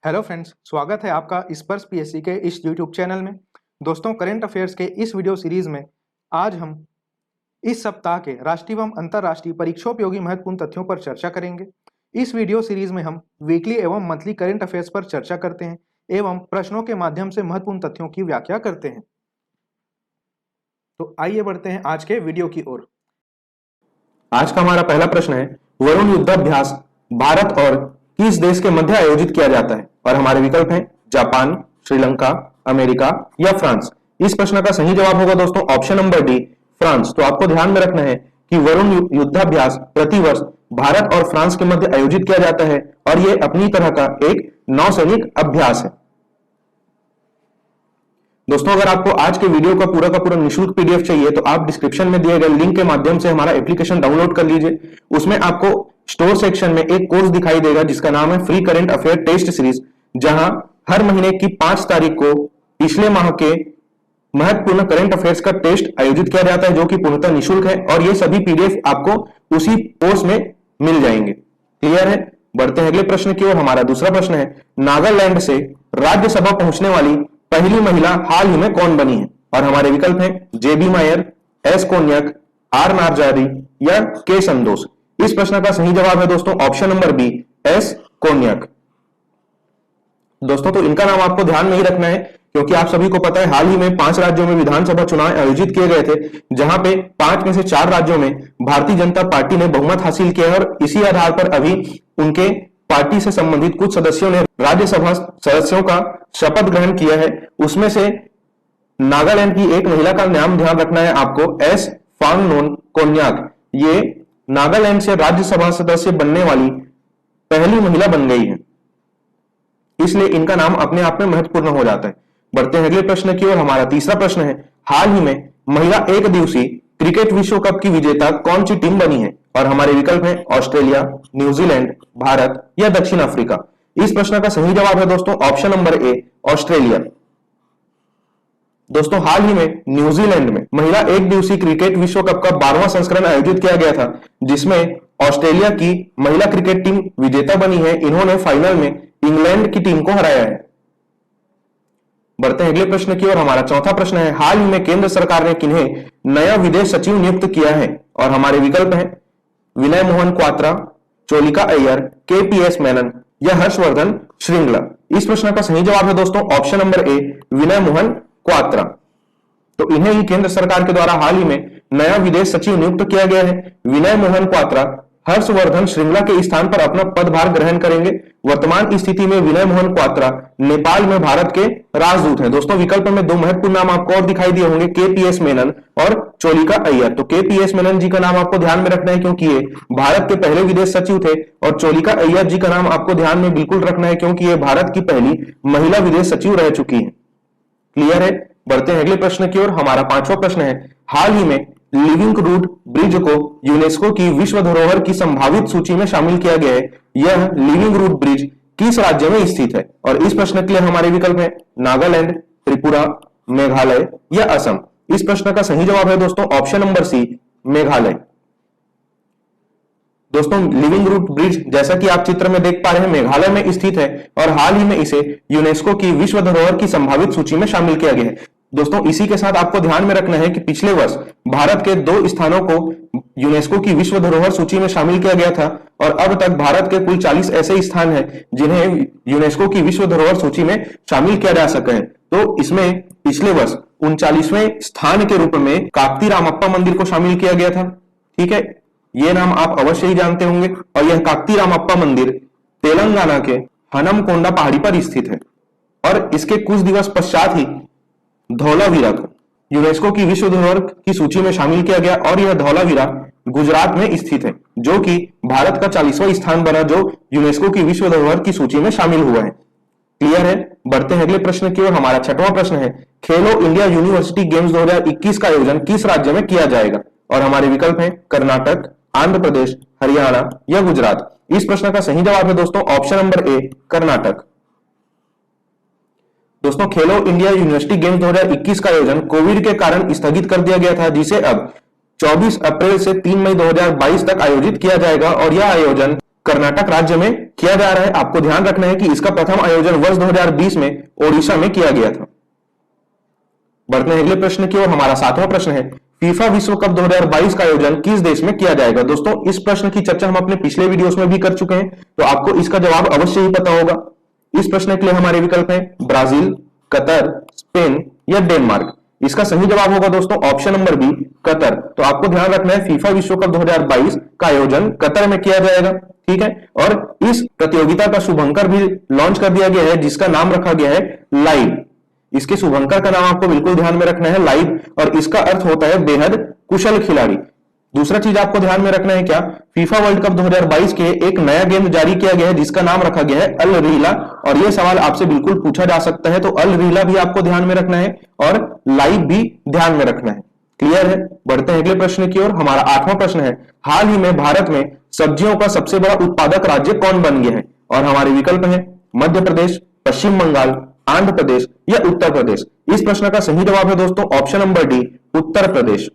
Hello friends, स्वागत है आपका स्पर्श पीएससी के इस यूट्यूब चैनल में। दोस्तों, करंट अफेयर्स के इस वीडियो सीरीज में आज हम इस सप्ताह के राष्ट्रीय एवं अंतर्राष्ट्रीय परीक्षोपयोगी महत्वपूर्ण तथ्यों पर चर्चा करेंगे। इस वीडियो सीरीज में हम वीकली एवं मंथली करंट अफेयर्स पर चर्चा करते हैं एवं प्रश्नों के माध्यम से महत्वपूर्ण तथ्यों की व्याख्या करते हैं। तो आइए बढ़ते हैं आज के वीडियो की ओर। आज का हमारा पहला प्रश्न है, वरुण युद्धाभ्यास भारत और किस देश के मध्य आयोजित किया जाता है? और हमारे विकल्प हैं जापान, श्रीलंका, अमेरिका या फ्रांस। इस प्रश्न का सही जवाब होगा दोस्तों ऑप्शन नंबर डी, फ्रांस। तो आपको ध्यान में रखना है कि वरुण युद्धाभ्यास प्रतिवर्ष भारत और फ्रांस के मध्य आयोजित किया जाता है और यह अपनी तरह का एक नौसैनिक अभ्यास है। दोस्तों, अगर आपको आज के वीडियो का पूरा निःशुल्क पीडीएफ चाहिए तो आप डिस्क्रिप्शन में दिए गए लिंक के माध्यम से हमारा एप्लीकेशन डाउनलोड कर लीजिए। उसमें आपको स्टोर सेक्शन में एक कोर्स दिखाई देगा जिसका नाम है free current affair test series, जहां हर महीने की 5 तारीख को पिछले माह के महत्वपूर्ण करंट अफेयर्स का टेस्ट आयोजित किया जाता है, जो कि पूर्णतः निःशुल्क है और ये सभी पीडीएफ आपको उसी कोर्स में मिल जाएंगे। क्लियर है? बढ़ते हैं अगले प्रश्न की ओर। हमारा दूसरा प्रश्न है, नागालैंड से राज्यसभा पहुंचने वाली पहली महिला हाल ही में कौन बनी है? और हमारे विकल्प हैं जेबी मायर, एस कोन्यक, आर नारजारी या के संतोष। इस प्रश्न का सही जवाब है दोस्तों ऑप्शन नंबर बी, एस कोन्यक। दोस्तों, तो इनका नाम आपको ध्यान में ही रखना है क्योंकि आप सभी को पता है हाल ही में 5 राज्यों में विधानसभा चुनाव आयोजित किए गए थे, जहां पे 5 में से 4 राज्यों में भारतीय जनता पार्टी ने बहुमत हासिल किया है और इसी आधार पर अभी उनके पार्टी से संबंधित कुछ सदस्यों ने राज्यसभा सदस्यों का शपथ ग्रहण किया है। उसमें से नागालैंड की एक महिला का नाम ध्यान रखना है आपको, एस फांगनोन कोन्याक। ये नागालैंड से राज्यसभा सदस्य बनने वाली पहली महिला बन गई है, इसलिए इनका नाम अपने आप में महत्वपूर्ण हो जाता है। बढ़ते हैं अगले प्रश्न की ओर। हमारा तीसरा प्रश्न है, हाल ही में महिला एक दिवसीय क्रिकेट विश्व कप की विजेता कौन सी टीम बनी है? और हमारे विकल्प हैं ऑस्ट्रेलिया, न्यूजीलैंड, भारत या दक्षिण अफ्रीका। इस प्रश्न का सही जवाब है दोस्तों ऑप्शन नंबर ए, ऑस्ट्रेलिया। दोस्तों, हाल ही में न्यूजीलैंड में महिला एक दिवसीय क्रिकेट विश्व कप का 12वां संस्करण आयोजित किया गया था, जिसमें ऑस्ट्रेलिया की महिला क्रिकेट टीम विजेता बनी है। इन्होंने फाइनल में इंग्लैंड की टीम को हराया है। बढ़ते हैं अगले प्रश्न की ओर। हमारा चौथा प्रश्न है, हाल ही में केंद्र सरकार ने किन्हें नया विदेश सचिव नियुक्त किया है? और हमारे विकल्प हैं विनय मोहन क्वात्रा, चोलिका अय्यर, केपीएस मेनन या हर्षवर्धन श्रृंगला। इस प्रश्न का सही जवाब है दोस्तों ऑप्शन नंबर ए, विनय मोहन क्वात्रा। तो इन्हें ही केंद्र सरकार के द्वारा हाल ही में नया विदेश सचिव नियुक्त किया गया है। विनय मोहन क्वात्रा हर्षवर्धन श्रृंगला के स्थान पर अपना पदभार ग्रहण करेंगे। वर्तमान स्थिति में विनय मोहन क्वात्रा नेपाल में भारत के राजदूत हैं। दोस्तों, विकल्प में 2 महत्वपूर्ण नाम आपको और दिखाई दिए होंगे, केपीएस मेनन और चोलिका अय्यर। तो केपीएस मेनन जी का नाम आपको ध्यान में रखना है क्योंकि ये भारत के पहले विदेश सचिव थे, और चोलिका अय्यर जी का नाम आपको ध्यान में बिल्कुल रखना है क्योंकि ये भारत की पहली महिला विदेश सचिव रह चुकी है। क्लियर है? बढ़ते हैं अगले प्रश्न की ओर। हमारा 5वां प्रश्न है, हाल ही में लिविंग रूट ब्रिज को यूनेस्को की विश्व धरोहर की संभावित सूची में शामिल किया गया है। यह लिविंग रूट ब्रिज किस राज्य में स्थित है? और इस प्रश्न के लिए हमारे विकल्प है नागालैंड, त्रिपुरा, मेघालय या असम। इस प्रश्न का सही जवाब है दोस्तों ऑप्शन नंबर सी, मेघालय। दोस्तों, लिविंग रूट ब्रिज जैसा कि आप चित्र में देख पा रहे हैं मेघालय में स्थित है और हाल ही में इसे यूनेस्को की विश्व धरोहर की संभावित सूची में शामिल किया गया है। दोस्तों, इसी के साथ आपको ध्यान में रखना है कि पिछले वर्ष भारत के 2 स्थानों को यूनेस्को की विश्व धरोहर सूची में शामिल किया गया था और अब तक भारत के कुल 40 ऐसे स्थान हैं जिन्हें यूनेस्को की विश्व धरोहर सूची में शामिल किया जा सका है। तो इसमें पिछले वर्ष 39वें स्थान के रूप में काकती रामप्पा मंदिर को शामिल किया गया था। ठीक है, ये नाम आप अवश्य ही जानते होंगे और यह काकती रामप्पा मंदिर तेलंगाना के हनमकोंडा पहाड़ी पर स्थित है। और इसके कुछ दिवस पश्चात ही धौलावीरा को यूनेस्को की विश्व धरोहर की सूची में शामिल किया गया और यह धौलावीरा गुजरात में स्थित है, जो कि भारत का 40वां स्थान बना जो यूनेस्को की विश्व धरोहर की सूची में शामिल हुआ है। क्लियर है? बढ़ते हैं अगले प्रश्न की ओर। हमारा 6वां प्रश्न है, खेलो इंडिया यूनिवर्सिटी गेम्स 2021 का आयोजन किस राज्य में किया जाएगा? और हमारे विकल्प हैं कर्नाटक, आंध्र प्रदेश, हरियाणा या गुजरात। इस प्रश्न का सही जवाब है दोस्तों ऑप्शन नंबर ए, कर्नाटक। दोस्तों, खेलो इंडिया यूनिवर्सिटी गेम्स 2021 का आयोजन कोविड के कारण स्थगित कर दिया गया था, जिसे अब 24 अप्रैल से 3 मई 2022 तक आयोजित किया जाएगा और यह आयोजन कर्नाटक राज्य में किया जा रहा है। आपको ध्यान रखना है कि इसका प्रथम आयोजन वर्ष 2020 में ओडिशा में किया गया था। बढ़ते हैं अगले प्रश्न की ओर। हमारा 7वां प्रश्न है, फीफा विश्व कप 2022 का आयोजन किस देश में किया जाएगा। दोस्तों इस प्रश्न की चर्चा हम अपने पिछले वीडियोस में भी कर चुके हैं, तो आपको इसका जवाब अवश्य ही पता होगा। इस प्रश्न के लिए हमारे विकल्प हैं ब्राजील, कतर, स्पेन या डेनमार्क। इसका सही जवाब होगा दोस्तों ऑप्शन नंबर बी, कतर। तो आपको ध्यान रखना है फीफा विश्व कप 2022 का आयोजन कतर में किया जाएगा, ठीक है। और इस प्रतियोगिता का शुभंकर भी लॉन्च कर दिया गया है, जिसका नाम रखा गया है लाइव। इसके शुभंकर का नाम आपको बिल्कुल ध्यान में रखना है, लाइव, और इसका अर्थ होता है बेहद कुशल खिलाड़ी। दूसरा चीज आपको ध्यान में रखना है क्या, फीफा वर्ल्ड कप 2022 के एक नया गेम जारी किया गया है जिसका नाम रखा गया है अल रीला। और यह सवाल आपसे बिल्कुल पूछा जा सकता है, तो अल रीला भी आपको ध्यान में रखना है और लाइव भी ध्यान में रखना है। क्लियर है। बढ़ते हैं अगले प्रश्न की ओर। हमारा 8वां प्रश्न है, हाल ही में भारत में सब्जियों का सबसे बड़ा उत्पादक राज्य कौन बन गया है। और हमारे विकल्प है मध्य प्रदेश, पश्चिम बंगाल, आंध्र प्रदेश या उत्तर प्रदेश। इस प्रश्न का सही जवाब है दोस्तों option number D, Uttar Pradesh.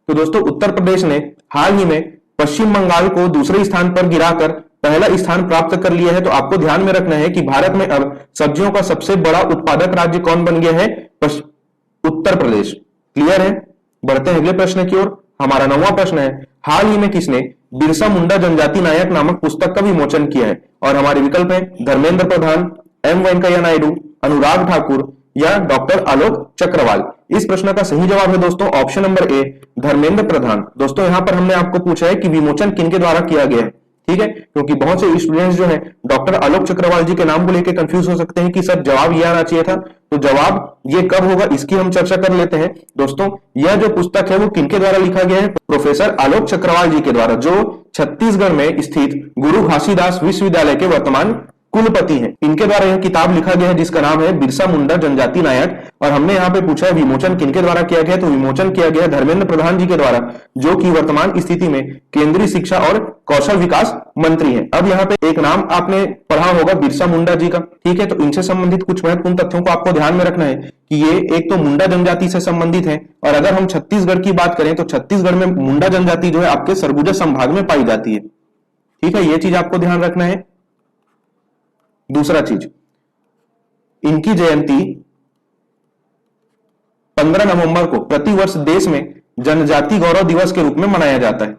तो दोस्तों उत्तर प्रदेश ने हाल ही में पश्चिम बंगाल को दूसरे स्थान पर गिराकर पहला स्थान प्राप्त कर लिया है। तो आपको ध्यान में रखना है कि भारत में अब सब्जियों का सबसे बड़ा उत्पादक राज्य कौन बन गया है, उत्तर प्रदेश। क्लियर है। बढ़ते हैं अगले प्रश्न की ओर। हमारा 9वां प्रश्न है, हाल ही में किसने बिरसा मुंडा जनजाति नायक नामक पुस्तक का विमोचन किया है। और हमारे विकल्प है धर्मेंद्र प्रधान, एम वेंकैया नायडू, अनुराग ठाकुर या डॉक्टर आलोक चक्रवाल। इस प्रश्न का सही जवाब है दोस्तों option number A, Dharmendra Pradhan. दोस्तों यहां पर हमने आपको पूछा है कि विमोचन किनके द्वारा किया गया है, ठीक है, क्योंकि बहुत से स्टूडेंट्स जो है डॉक्टर आलोक चक्रवाल जी के नाम को लेकर कंफ्यूज हो सकते हैं कि सर जवाब ये आना चाहिए था। तो जवाब ये कब होगा इसकी हम चर्चा कर लेते हैं। दोस्तों यह जो पुस्तक है वो किनके द्वारा लिखा गया है, प्रोफेसर आलोक चक्रवाल जी के द्वारा, जो छत्तीसगढ़ में स्थित गुरु घासीदास विश्वविद्यालय के वर्तमान कुलपति हैं। इनके द्वारा यह किताब लिखा गया है जिसका नाम है बिरसा मुंडा जनजाति नायक। और हमने यहाँ पे पूछा है विमोचन किनके द्वारा किया गया, तो विमोचन किया गया धर्मेंद्र प्रधान जी के द्वारा, जो कि वर्तमान स्थिति में केंद्रीय शिक्षा और कौशल विकास मंत्री हैं। अब यहाँ पे एक नाम आपने पढ़ा होगा बिरसा मुंडा जी का, ठीक है। तो इनसे संबंधित कुछ महत्वपूर्ण तथ्यों को आपको ध्यान में रखना है कि ये एक तो मुंडा जनजाति से संबंधित है, और अगर हम छत्तीसगढ़ की बात करें तो छत्तीसगढ़ में मुंडा जनजाति जो है आपके सरगुजा संभाग में पाई जाती है, ठीक है। ये चीज आपको ध्यान रखना है। दूसरा चीज, इनकी जयंती 15 नवंबर को प्रतिवर्ष देश में जनजाति गौरव दिवस के रूप में मनाया जाता है।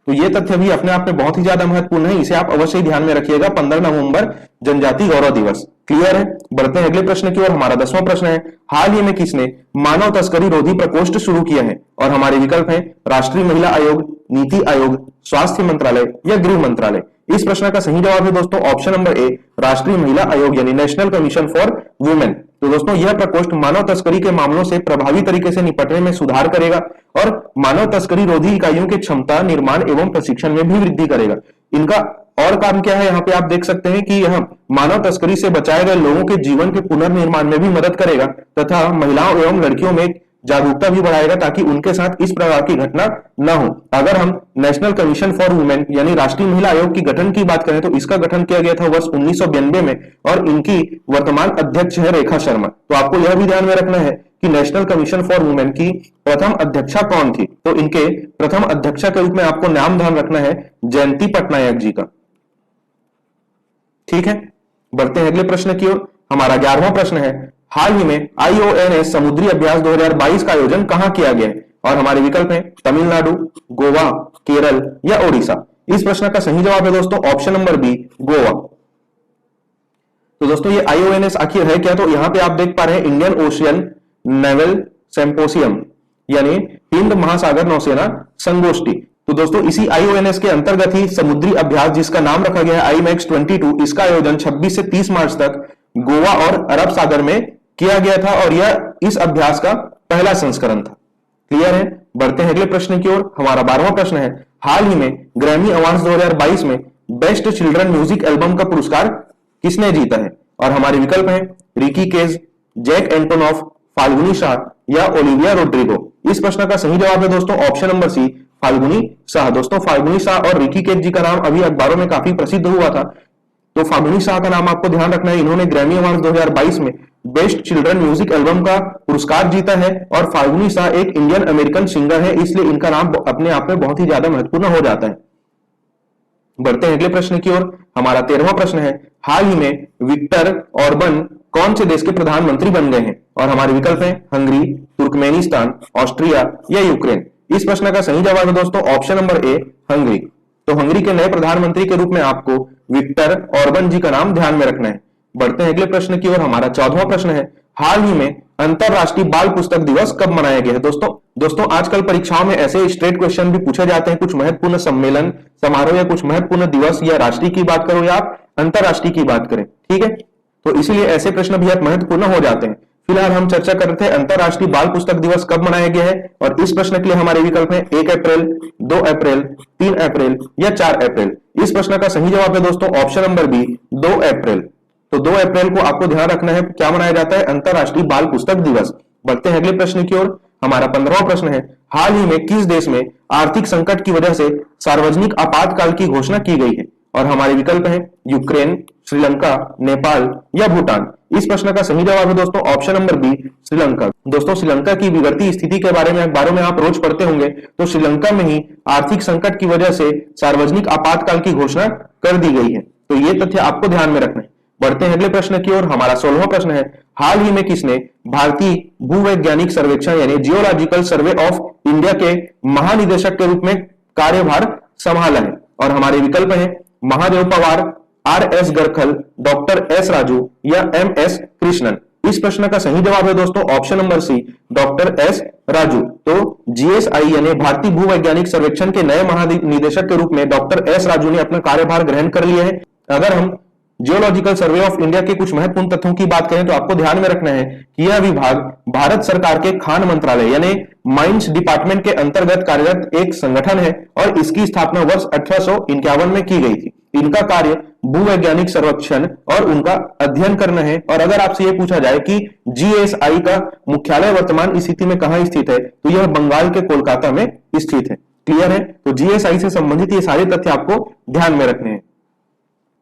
तो यह तथ्य भी अपने आप में बहुत ही ज्यादा महत्वपूर्ण है, इसे आप अवश्य ही ध्यान में रखिएगा। 15 नवंबर जनजाति गौरव दिवस। क्लियर है। बढ़ते हैं अगले प्रश्न की ओर। हमारा 10वां प्रश्न है, हाल ही में किसने मानव तस्करी रोधी प्रकोष्ठ शुरू किया है। और हमारे विकल्प है राष्ट्रीय महिला आयोग, नीति आयोग, स्वास्थ्य मंत्रालय या गृह मंत्रालय। इस प्रश्न का सही जवाब है दोस्तों ऑप्शन नंबर ए, राष्ट्रीय महिला आयोग यानी नेशनल कमीशन फॉर वुमेन। तो दोस्तों यह प्रकोष्ठ मानव तस्करी के मामलों से प्रभावी तरीके से निपटने में सुधार करेगा और मानव तस्करी रोधी इकाइयों की क्षमता, निर्माण एवं प्रशिक्षण में भी वृद्धि करेगा। इनका और काम क्या है, यहाँ पे आप देख सकते हैं कि यह मानव तस्करी से बचाए गए लोगों के जीवन के पुनर्निर्माण में भी मदद करेगा तथा महिलाओं एवं लड़कियों में जागरूकता भी बढ़ाएगा ताकि उनके साथ इस प्रकार की घटना न हो। अगर हम नेशनल कमीशन फॉर वुमेन यानी राष्ट्रीय महिला आयोग की गठन की बात करें तो इसका गठन किया गया था वर्ष 1992 में और इनकी वर्तमान अध्यक्ष है रेखा शर्मा। तो आपको यह भी ध्यान में रखना है कि नेशनल कमीशन फॉर वुमेन की प्रथम अध्यक्षा कौन थी। तो इनके प्रथम अध्यक्षा के रूप में आपको नाम ध्यान रखना है जयंती पटनायक जी का। ठीक है। बढ़ते हैं अगले प्रश्न की ओर। हमारा 11वां प्रश्न है, हाल ही में IONS समुद्री अभ्यास 2022 का आयोजन कहां किया गया है। और हमारे विकल्प हैं तमिलनाडु, गोवा, केरल या ओडिशा। इस प्रश्न का सही जवाब है दोस्तों ऑप्शन नंबर बी, गोवा। तो दोस्तों ये IONS आखिर है क्या, तो यहां पे आप देख पा रहे हैं इंडियन ओशियन नेवल सिंपोसियम यानी हिंद महासागर नौसेना संगोष्ठी। तो दोस्तों इसी IONS के अंतर्गत ही समुद्री अभ्यास जिसका नाम रखा गया है IMEX 22, इसका आयोजन 26 से 30 मार्च तक गोवा और अरब सागर में किया गया था और यह इस अभ्यास का पहला संस्करण था। क्लियर है। बढ़ते हैं अगले प्रश्न की ओर। हमारा 12वां प्रश्न है, हाल ही में ग्रैमी अवार्ड्स 2022 में बेस्ट चिल्ड्रन म्यूजिक एल्बम का पुरस्कार किसने जीता है। और हमारे विकल्प हैं रिकी केज, जैक एंटोनॉफ, फाल्गुनी शाह या ओलिविया रोड्रिगो। इस प्रश्न का सही जवाब है दोस्तों option number C, Falguni Shah. दोस्तों फाल्गुनी शाह और रिकी केज जी का नाम अभी अखबारों में काफी प्रसिद्ध हुआ था, तो फाल्गुनी शाह का नाम आपको ध्यान रखना है। इन्होंने ग्रैमी अवार्ड 2022 में बेस्ट चिल्ड्रन म्यूजिक एल्बम का पुरस्कार जीता है और फाल्गुनी शाह एक इंडियन अमेरिकन सिंगर है, इसलिए इनका नाम अपने आप में बहुत ही ज्यादा महत्वपूर्ण हो जाता है। बढ़ते हैं अगले प्रश्न की ओर। हमारा 13वां प्रश्न है, हाल ही में विक्टर ऑर्बन कौन से देश के प्रधानमंत्री बन गए हैं? और हमारे विकल्प हैं हंगरी, तुर्कमेनिस्तान, ऑस्ट्रिया या यूक्रेन। इस प्रश्न का सही जवाब है दोस्तों ऑप्शन नंबर ए, हंगरी। तो हंगरी के नए प्रधानमंत्री के रूप में आपको विक्टर ऑर्बन जी का नाम ध्यान में रखना है। बढ़ते हैं अगले प्रश्न की ओर। हमारा 14वां प्रश्न है, हाल ही में अंतरराष्ट्रीय बाल पुस्तक दिवस कब मनाया गया है? दोस्तों आजकल परीक्षाओं में ऐसे स्ट्रेट क्वेश्चन भी पूछे जाते हैं। कुछ महत्वपूर्ण सम्मेलन, समारोह या कुछ महत्वपूर्ण दिवस या राष्ट्रीय की बात करो या आप अंतरराष्ट्रीय की बात करें, ठीक है, तो इसीलिए ऐसे प्रश्न भी महत्वपूर्ण हो जाते हैं। फिलहाल हम चर्चा कर रहे थे अंतरराष्ट्रीय बाल पुस्तक दिवस कब मनाया गया है, और इस प्रश्न के लिए हमारे विकल्प हैं 1 अप्रैल, 2 अप्रैल, 3 अप्रैल या 4 अप्रैल। इस प्रश्न का सही जवाब है दोस्तों ऑप्शन नंबर बी, 2 अप्रैल। तो 2 अप्रैल को आपको ध्यान रखना है क्या मनाया जाता है, अंतरराष्ट्रीय बाल पुस्तक दिवस। बढ़ते हैं अगले प्रश्न की ओर। हमारा 15वां प्रश्न है, हाल ही में किस देश में आर्थिक संकट की वजह से सार्वजनिक आपातकाल की घोषणा की गई है? और हमारे विकल्प हैं यूक्रेन, श्रीलंका, नेपाल या भूटान। इस प्रश्न का सही जवाब है दोस्तों ऑप्शन नंबर बी, श्रीलंका। दोस्तों श्रीलंका की बिगड़ती स्थिति के बारे में आप रोज पढ़ते होंगे, तो श्रीलंका में ही आर्थिक संकट की वजह से सार्वजनिक आपातकाल की घोषणा कर दी गई है। तो ये तथ्य आपको ध्यान में रखना है। बढ़ते हैं अगले प्रश्न की ओर। हमारा 16वां प्रश्न है, हाल ही में किसने भारतीय भूवैज्ञानिक सर्वेक्षण यानी जियोलॉजिकल सर्वे ऑफ इंडिया के महानिदेशक के रूप में कार्यभार संभाला है? और हमारे विकल्प हैं Mahadev Pawar, RS Garkhal, doctor S Raju या MS कृष्णन। इस प्रश्न का सही जवाब है दोस्तों option number C, doctor S Raju. तो GSI यानी भारतीय भूवैज्ञानिक सर्वेक्षण के नए महानिदेशक के रूप में डॉक्टर S राजू ने अपना कार्यभार ग्रहण कर लिया है। अगर हम जियोलॉजिकल सर्वे ऑफ इंडिया के कुछ महत्वपूर्ण तथ्यों की बात करें तो आपको ध्यान में रखना है कि यह विभाग भारत सरकार के खान मंत्रालय यानी माइंस डिपार्टमेंट के अंतर्गत कार्यरत एक संगठन है और इसकी स्थापना वर्ष 1851 में की गई थी। इनका कार्य भूवैज्ञानिक सर्वेक्षण और उनका अध्ययन करना है। और अगर आपसे यह पूछा जाए कि GSI का मुख्यालय वर्तमान स्थिति में कहां स्थित है, तो यह बंगाल के कोलकाता में स्थित है। क्लियर है? तो GSI से संबंधित ये सारे तथ्य आपको ध्यान में रखने हैं।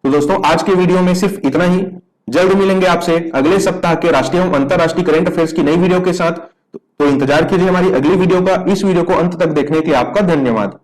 तो दोस्तों आज के वीडियो में सिर्फ इतना ही। जल्द मिलेंगे आपसे अगले सप्ताह के राष्ट्रीय एवं अंतरराष्ट्रीय करंट अफेयर्स की नई वीडियो के साथ। तो इंतजार कीजिए हमारी अगली वीडियो का। इस वीडियो को अंत तक देखने के लिए आपका धन्यवाद।